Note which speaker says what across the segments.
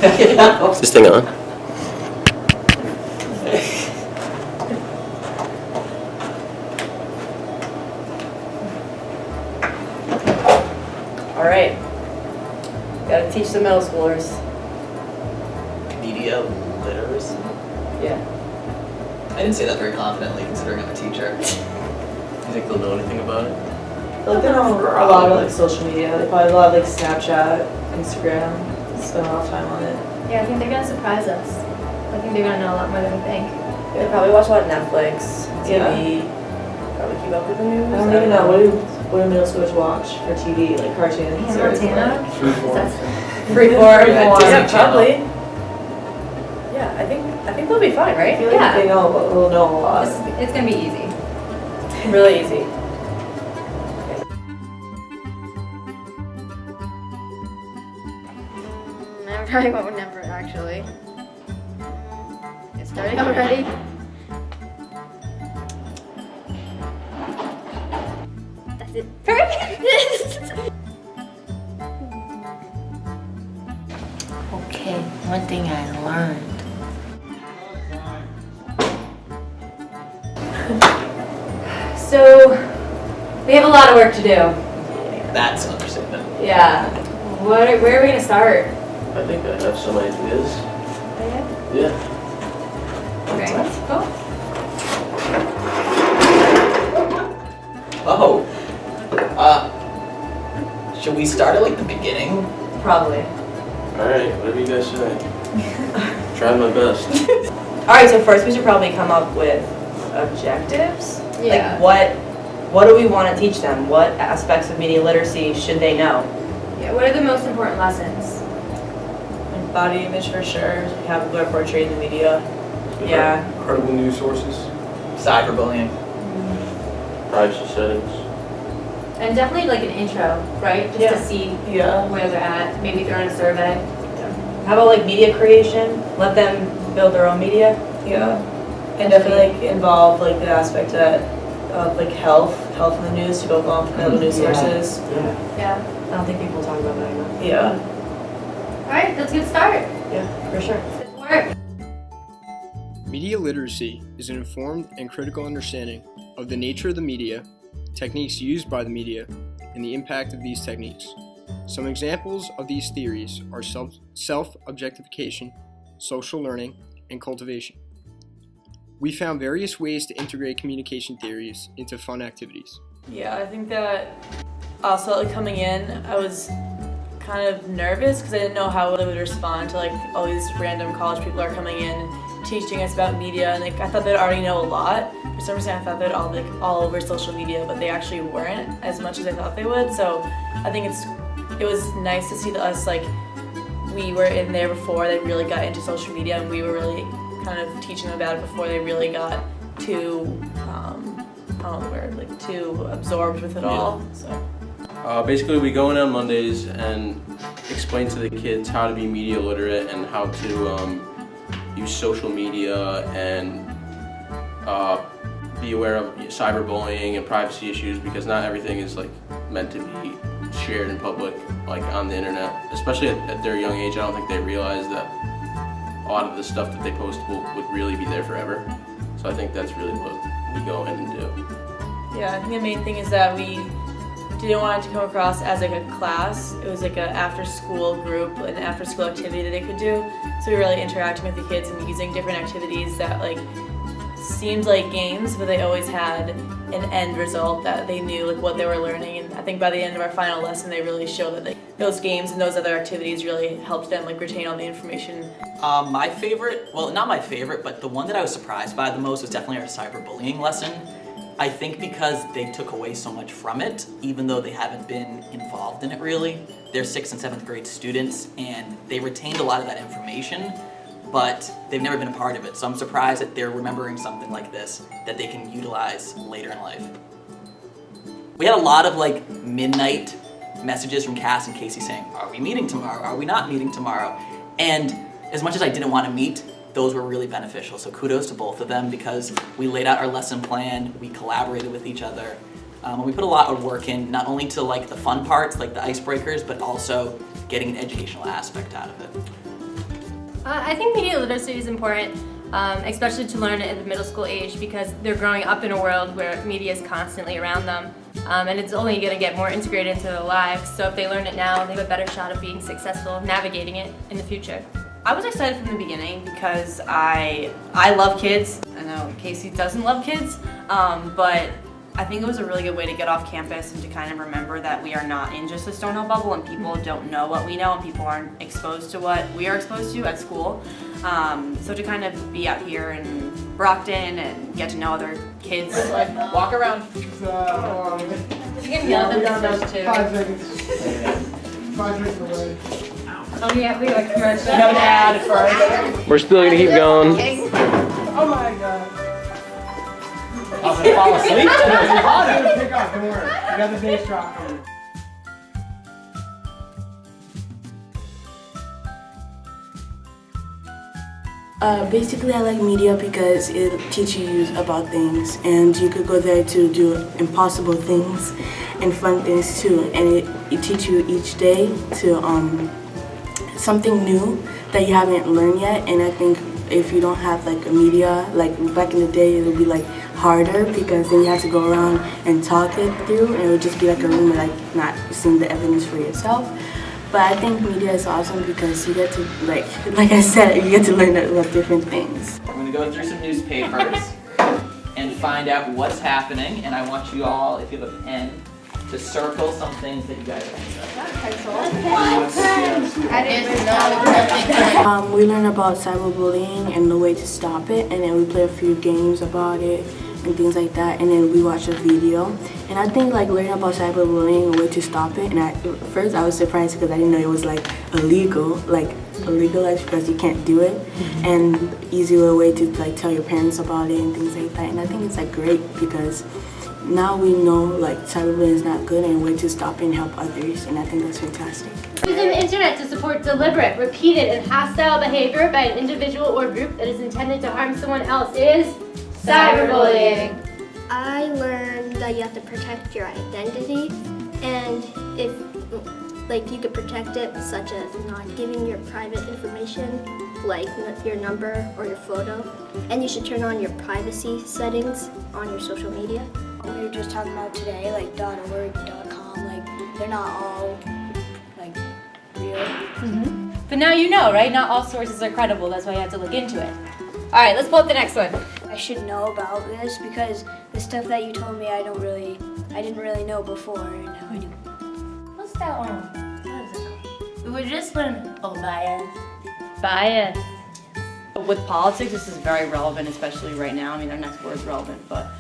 Speaker 1: Is this thing on?
Speaker 2: All right. Gotta teach the middle schoolers.
Speaker 3: Media literacy?
Speaker 2: Yeah.
Speaker 3: I didn't say that very confidently considering I'm a teacher.
Speaker 1: Do you think they'll know anything about it?
Speaker 4: Like they know a lot of like social media. They probably have a lot of like Snapchat, Instagram. Spend a lot of time on it.
Speaker 5: Yeah, I think they're gonna surprise us. I think they're gonna know a lot more than we think.
Speaker 2: They probably watch a lot of Netflix, TV.
Speaker 4: Yeah.
Speaker 2: Probably keep up with the news.
Speaker 4: I don't even know what do middle schoolers watch for TV, like cartoons.
Speaker 5: Hannah
Speaker 4: or
Speaker 5: Montana?
Speaker 1: Freeform.
Speaker 2: Freeform.
Speaker 3: Yeah,
Speaker 2: Yeah,
Speaker 3: Disney Channel.
Speaker 2: probably. Yeah, I think they'll be fine,
Speaker 4: I
Speaker 2: right?
Speaker 4: feel like
Speaker 5: Yeah.
Speaker 4: they will know a lot.
Speaker 5: It's gonna be easy.
Speaker 2: Really easy.
Speaker 5: I probably won't remember it actually. It's starting already. That's it. Perfect!
Speaker 6: Okay, one thing I learned.
Speaker 5: So, we have a lot of work to do.
Speaker 3: That's an understatement.
Speaker 5: Yeah. Where are we gonna start?
Speaker 1: I think I have some ideas. Yeah.
Speaker 5: Okay, cool.
Speaker 3: Oh. Should we start at like the beginning?
Speaker 2: Probably.
Speaker 1: Alright, whatever you guys say. Try my best.
Speaker 2: All right, so first we should probably come up with objectives.
Speaker 5: Yeah.
Speaker 2: Like what do we want to teach them? What aspects of media literacy should they know?
Speaker 5: Yeah, what are the most important lessons?
Speaker 4: Like body image for sure. How people are portrayed in the media.
Speaker 2: Yeah.
Speaker 7: Credible news sources.
Speaker 3: Cyberbullying.
Speaker 1: Privacy settings.
Speaker 5: And definitely like an intro, right? Just
Speaker 4: Yeah.
Speaker 5: to see
Speaker 4: Yeah.
Speaker 5: where they're at. Maybe throw in a survey.
Speaker 2: How about like media creation? Let them build their own media.
Speaker 4: Yeah. And definitely like involve like the aspect of like health in the news to go along with other news
Speaker 2: Yeah.
Speaker 4: sources.
Speaker 5: Yeah.
Speaker 2: I don't think people talk about that enough.
Speaker 4: Yeah.
Speaker 5: All right, let's get started.
Speaker 2: Yeah, for sure.
Speaker 5: Good work.
Speaker 7: Media literacy is an informed and critical understanding of the nature of the media, techniques used by the media, and the impact of these techniques. Some examples of these theories are self-objectification, social learning, and cultivation. We found various ways to integrate communication theories into fun activities.
Speaker 4: Yeah, I think that also like coming in, I was kind of nervous because I didn't know how they would respond to like all these random college people are coming in teaching us about media, and like I thought they'd already know a lot. For some reason I thought they'd all over social media, but they actually weren't as much as I thought they would. So I think it was nice to see us like we were in there before they really got into social media, and we were really kind of teaching them about it before they really got too I don't know the word, like too absorbed with it all. So
Speaker 8: Basically, we go in on Mondays and explain to the kids how to be media literate and how to use social media and be aware of cyberbullying and privacy issues, because not everything is like meant to be shared in public, like on the internet. Especially at their young age, I don't think they realize that a lot of the stuff that they post would really be there forever. So I think that's really what we go in and do.
Speaker 4: yeah, I think the main thing is that we didn't want it to come across as like a class. It was like an after-school group, an after-school activity that they could do. So we were really interacting with the kids and using different activities that like seemed like games, but they always had an end result that they knew like what they were learning. And I think by the end of our final lesson, they really showed that those games and those other activities really helped them like retain all the information.
Speaker 3: My favorite, well, not my favorite, but the one that I was surprised by the most was definitely our cyberbullying lesson. I think because they took away so much from it, even though they haven't been involved in it really. They're 6th and 7th grade students, and they retained a lot of that information, but they've never been a part of it. So I'm surprised that they're remembering something like this that they can utilize later in life. We had a lot of like midnight messages from Cass and Casey saying, are we meeting tomorrow? Are we not meeting tomorrow? And as much as I didn't want to meet, those were really beneficial. So kudos to both of them, because we laid out our lesson plan, we collaborated with each other, and we put a lot of work in, not only to like the fun parts, like the icebreakers, but also getting an educational aspect out of it.
Speaker 5: I think media literacy is important, especially to learn it at the middle school age because they're growing up in a world where media is constantly around them. And it's only going to get more integrated into their lives, so if they learn it now, they have a better shot of being successful navigating it in the future.
Speaker 2: I was excited from the beginning because I love kids. I know Casey doesn't love kids, but I think it was a really good way to get off campus and to kind of remember that we are not in just a Stonehill bubble and people don't know what we know and people aren't exposed to what we are exposed to at school. So to kind of be out here in Brockton and get to know other kids.
Speaker 3: Walk around.
Speaker 4: You can yell them down too.
Speaker 9: 5 seconds. 5 seconds away.
Speaker 4: Oh yeah, we like commercial.
Speaker 2: No dad first.
Speaker 1: We're still gonna keep going.
Speaker 9: Oh my god.
Speaker 3: I'm gonna fall asleep.
Speaker 9: Pick up, don't worry. You got the bass drop coming.
Speaker 10: Basically, I like media because it teaches you about things, and you could go there to do impossible things and fun things too. And it teaches you each day to something new that you haven't learned yet. And I think if you don't have like a media, like back in the day, it would be like harder because then you have to go around and talk it through, and it would just be like a room like not seeing the evidence for yourself. But I think media is awesome because you get to, like I said, you get to learn about different things.
Speaker 3: I'm gonna go through some newspapers and find out what's happening, and I want you all, if you have a pen, to circle some things that you guys think.
Speaker 10: We learn about cyberbullying and the way to stop it, and then we play a few games about it and things like that, and then we watch a video. And I think like learning about cyberbullying and a way to stop it, and at first I was surprised because I didn't know it was like illegal, like illegalized because you can't do it, and easier way to like tell your parents about it and things like that. And I think it's like great because now we know like cyberbullying is not good and a way to stop it and help others, and I think that's fantastic.
Speaker 5: Using the internet to support deliberate, repeated, and hostile behavior by an individual or group that is intended to harm someone else is cyberbullying.
Speaker 11: I learned that you have to protect your identity, and if like you could protect it such as not giving your private information like your number or your photo, and you should turn on your privacy settings on your social media.
Speaker 12: We were just talking about today, like .org, .com, like they're not all like real.
Speaker 5: But now you know, right? Not all sources are credible. That's why you have to look into it. All right, let's pull up the next one.
Speaker 12: I should know about this because the stuff that you told me I didn't really know before, and now I do.
Speaker 6: What's that one? What is it called? We just learned bias.
Speaker 5: Bias.
Speaker 2: With politics, this is very relevant, especially right now. I mean, our next word is relevant, but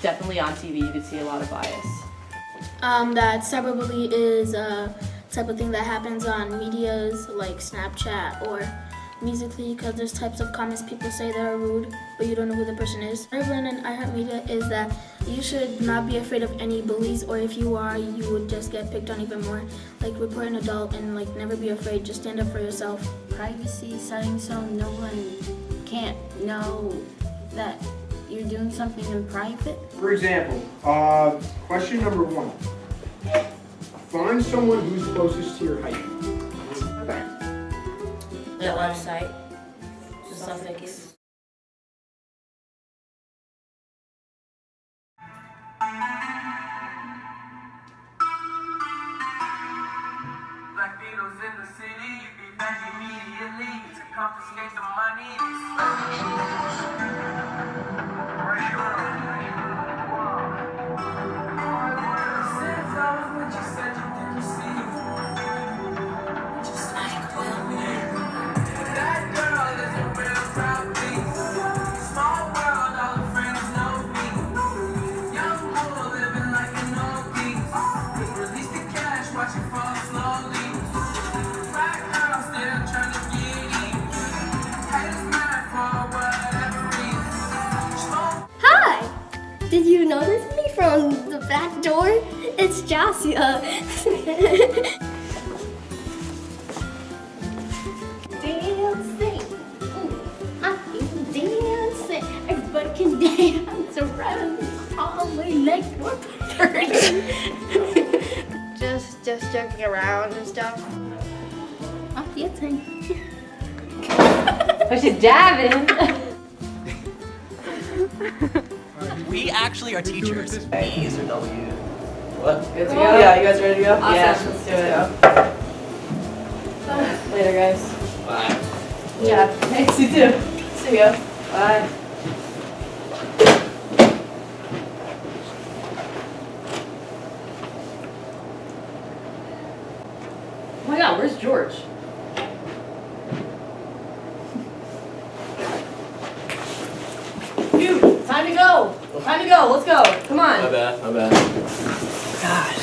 Speaker 2: definitely on TV you can see a lot of bias.
Speaker 13: That cyberbullying is a type of thing that happens on medias like Snapchat or Musically, because there's types of comments people say that are rude, but you don't know who the person is. What I've learned in iHeartMedia is that you should not be afraid of any bullies, or if you are, you would just get picked on even more. Like, report an adult and like never be afraid, just stand up for yourself.
Speaker 6: Privacy settings so no one can't know that you're doing something in private.
Speaker 9: For example, question number 1. Find someone who's closest to your height.
Speaker 2: Okay.
Speaker 6: The website. Suffix.
Speaker 14: Black Beatles in the city, you be back immediately to confiscate the money. Since I was what you said you didn't receive. Just like that girl is a real proud piece. Small world, all her friends know me. Young bull living like an old geese. Release the cash, watch it fall slowly. Black girl still trying to get in. Haters mad for whatever reason.
Speaker 11: Hi! Did you notice me from the back door? It's Josia. Dancing. I feel dancing. Everybody can dance around all my legs were hurting. Just joking around and stuff. Oh, yeah, thank you.
Speaker 5: But she's dabbing.
Speaker 3: We actually are teachers. E's or W. What?
Speaker 4: Good to go? Yeah, you guys ready to go?
Speaker 2: Awesome.
Speaker 4: Yeah, let's do it. Later, guys.
Speaker 3: Bye.
Speaker 2: Yeah. Thanks, you too.
Speaker 4: See ya.
Speaker 2: Bye. Oh my God, where's George? Dude, time to go. Time to go. Let's go. Come on.
Speaker 8: My bad.
Speaker 3: Gosh.